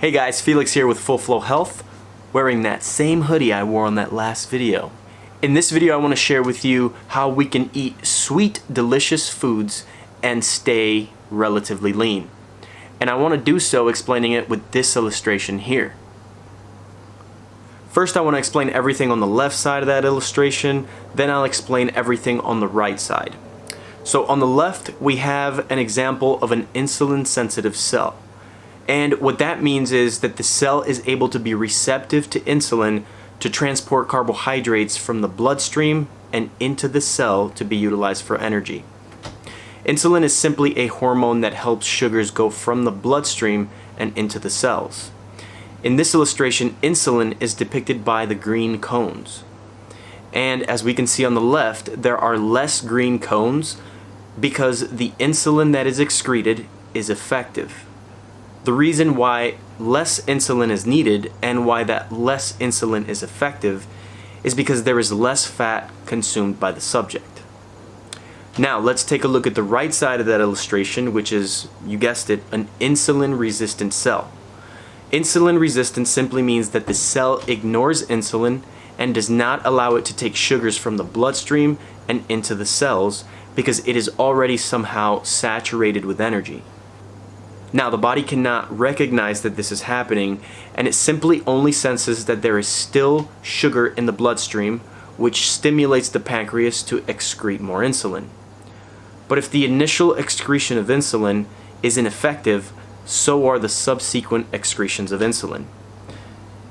Hey guys, Felix here with Full Flow Health, wearing that same hoodie I wore on that last video. In this video I want to share with you how we can eat sweet, delicious foods and stay relatively lean. And I want to do so explaining it with this illustration here. First I want to explain everything on the left side of that illustration, then I'll explain everything on the right side. So on the left we have an example of an insulin sensitive cell. And what that means is that the cell is able to be receptive to insulin to transport carbohydrates from the bloodstream and into the cell to be utilized for energy. Insulin is simply a hormone that helps sugars go from the bloodstream and into the cells. In this illustration, insulin is depicted by the green cones. And as we can see on the left, there are less green cones because the insulin that is excreted is effective. The reason why less insulin is needed and why that less insulin is effective is because there is less fat consumed by the subject. Now let's take a look at the right side of that illustration, which is, you guessed it, an insulin resistant cell. Insulin resistance simply means that the cell ignores insulin and does not allow it to take sugars from the bloodstream and into the cells because it is already somehow saturated with energy. Now, the body cannot recognize that this is happening, and it simply only senses that there is still sugar in the bloodstream, which stimulates the pancreas to excrete more insulin. But if the initial excretion of insulin is ineffective, so are the subsequent excretions of insulin.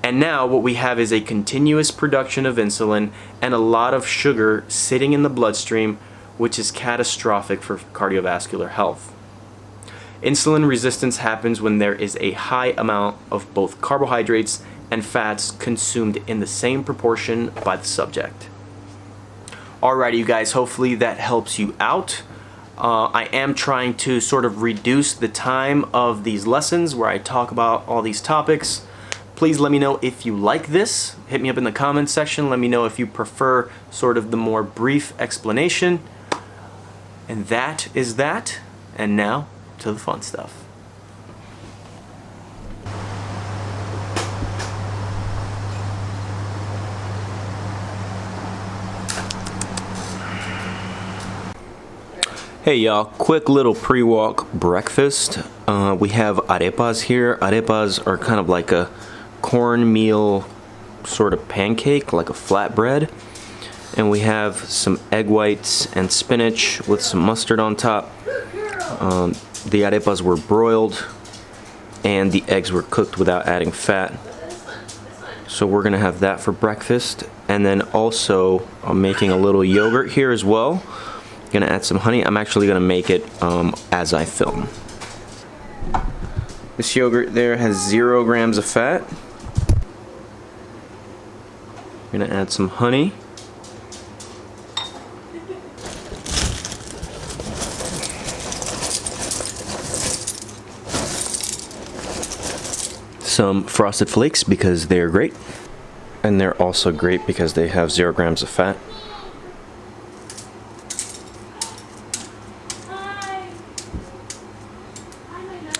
And now what we have is a continuous production of insulin and a lot of sugar sitting in the bloodstream, which is catastrophic for cardiovascular health. Insulin resistance happens when there is a high amount of both carbohydrates and fats consumed in the same proportion by the subject. Alrighty, you guys, hopefully that helps you out. I am trying to sort of reduce the time of these lessons where I talk about all these topics. Please let me know if you like this. Hit me up in the comments section. Let me know if you prefer sort of the more brief explanation. And that is that. And now, to the fun stuff. Hey y'all, quick little pre-walk breakfast. We have arepas here. Arepas are kind of like a cornmeal sort of pancake, like a flatbread. And we have some egg whites and spinach with some mustard on top. The arepas were broiled and the eggs were cooked without adding fat. So we're gonna have that for breakfast. And then also I'm making a little yogurt here as well. Gonna add some honey. I'm actually gonna make it as I film. This yogurt there has 0 grams of fat. I'm gonna add some honey. Some Frosted Flakes because they're great, and they're also great because they have 0 grams of fat.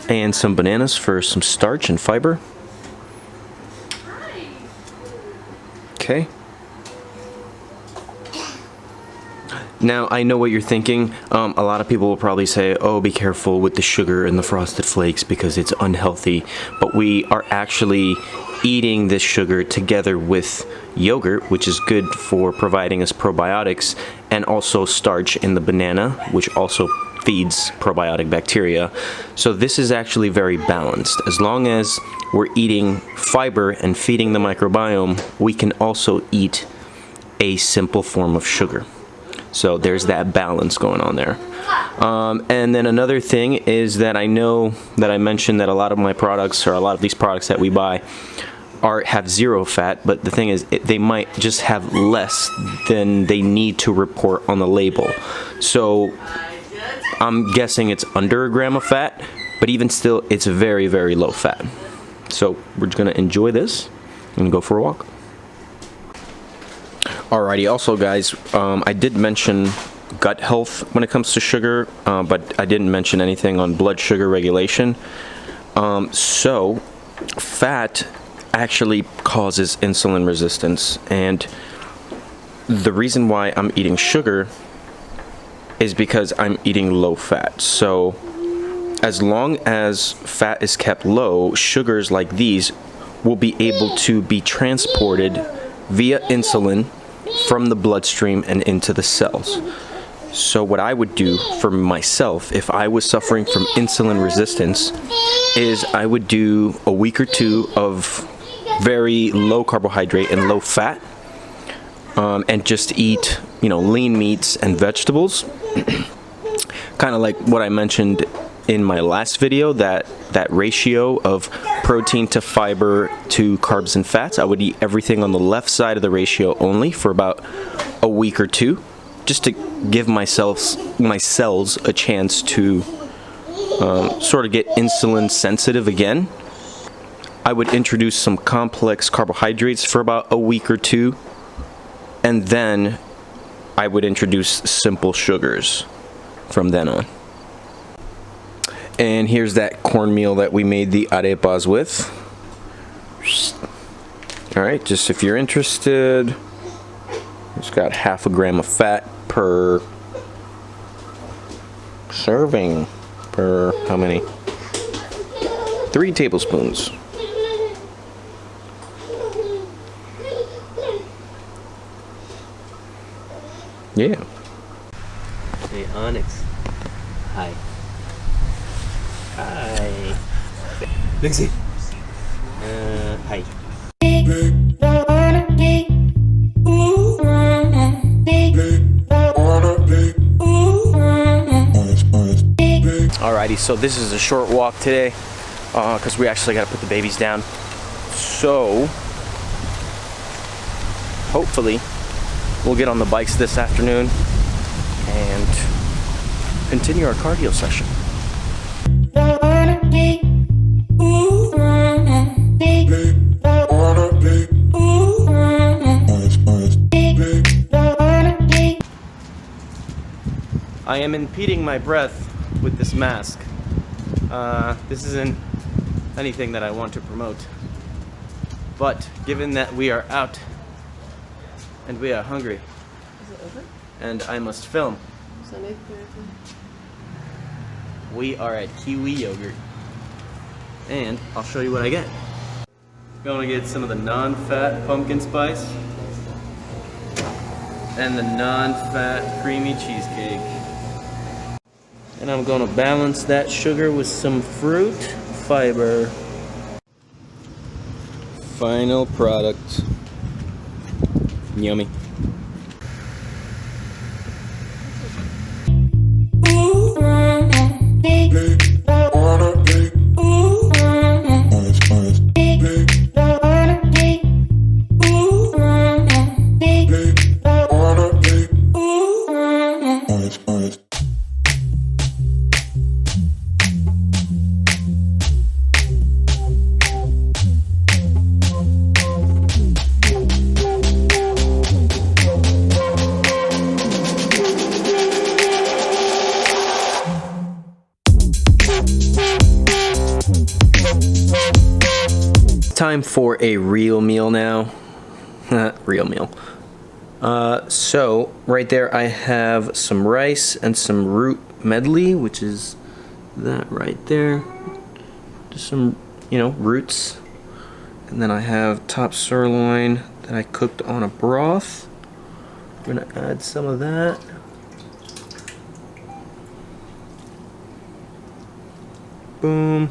And some bananas for some starch and fiber. Okay. Now, I know what you're thinking. A lot of people will probably say, oh, be careful with the sugar in the Frosted Flakes because it's unhealthy. But we are actually eating this sugar together with yogurt, which is good for providing us probiotics, and also starch in the banana, which also feeds probiotic bacteria. So this is actually very balanced. As long as we're eating fiber and feeding the microbiome, we can also eat a simple form of sugar. So there's that balance going on there. And then another thing is that I know that I mentioned that a lot of my products, or a lot of these products that we buy, have 0 fat, but the thing is they might just have less than they need to report on the label. So I'm guessing it's under 1 gram of fat, but even still it's very, very low fat. So we're just gonna enjoy this and go for a walk. Alrighty, also guys, I did mention gut health when it comes to sugar, but I didn't mention anything on blood sugar regulation. So fat actually causes insulin resistance, and the reason why I'm eating sugar is because I'm eating low fat. So as long as fat is kept low, sugars like these will be able to be transported via insulin from the bloodstream and into the cells. So what I would do for myself if I was suffering from insulin resistance is I would do a week or two of very low carbohydrate and low fat, and just eat, lean meats and vegetables. Kind of like what I mentioned in my last video, that ratio of protein to fiber to carbs and fats. I would eat everything on the left side of the ratio only for about a week or two, just to give my cells a chance to sort of get insulin sensitive again. I would introduce some complex carbohydrates for about a week or two, and then I would introduce simple sugars from then on. And here's that cornmeal that we made the arepas with. Alright, just if you're interested, it's got 0.5 gram of fat per serving. Per how many? 3 tablespoons. Yeah. Hey, Onyx. Hi. Hi. Lexi. Hi. Alrighty, so this is a short walk today because we actually got to put the babies down. So hopefully we'll get on the bikes this afternoon and continue our cardio session. I am impeding my breath with this mask. This isn't anything that I want to promote, but given that we are out and we are hungry, Is it over? and I must film, Sunday, we are at Kiwi Yogurt, and I'll show you what I get. Going to get some of the non-fat pumpkin spice and the non-fat creamy cheesecake. And I'm going to balance that sugar with some fruit fiber. Final product. Yummy. Time for a real meal now. Real meal. So right there I have some rice and some root medley, which is that right there. Just some, roots. And then I have top sirloin that I cooked on a broth. I'm gonna add some of that. Boom.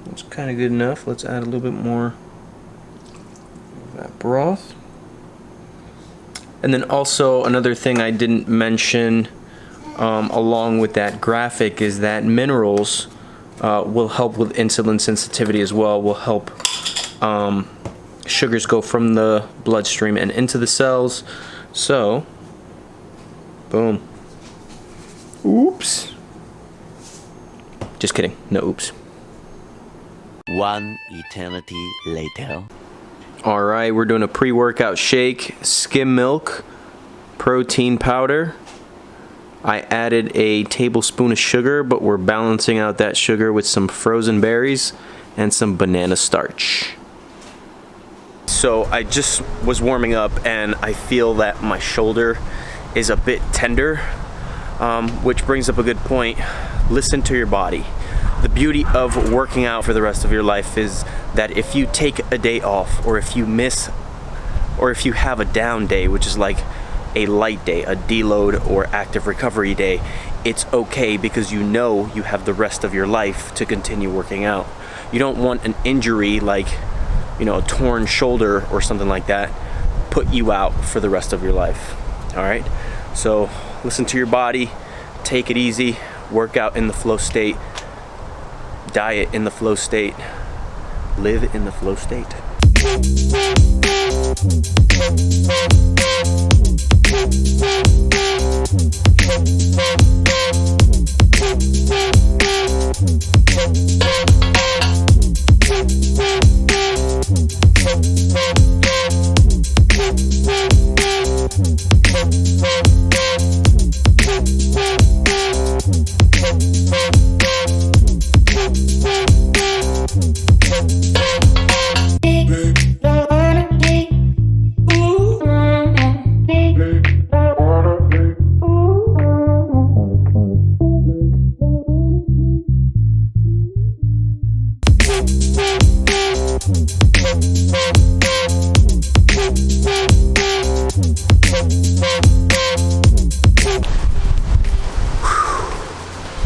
That's kind of good enough. Let's add a little bit more of that broth. And then also another thing I didn't mention along with that graphic is that minerals will help with insulin sensitivity as well, will help sugars go from the bloodstream and into the cells. So, boom. Oops. Just kidding, no oops. One eternity later. Alright, we're doing a pre-workout shake, skim milk, protein powder. I added a tablespoon of sugar, but we're balancing out that sugar with some frozen berries and some banana starch. So I just was warming up and I feel that my shoulder is a bit tender, which brings up a good point. Listen to your body. The beauty of working out for the rest of your life is that if you take a day off, or if you miss, or if you have a down day, which is like a light day, a deload or active recovery day, it's okay, because you know you have the rest of your life to continue working out. You don't want an injury like, you know, a torn shoulder or something like that put you out for the rest of your life. All right, so listen to your body, take it easy, work out in the flow state, diet in the flow state, live in the flow state.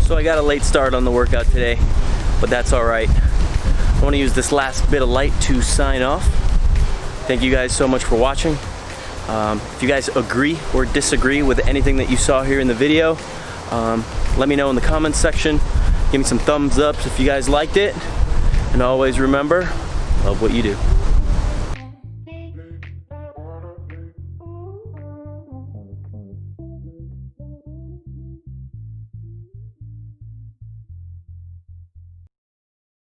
So I got a late start on the workout today, but that's all right. I want to use this last bit of light to sign off. Thank you guys so much for watching. If you guys agree or disagree with anything that you saw here in the video, let me know in the comments section. Give me some thumbs up if you guys liked it. And always remember, love what you do.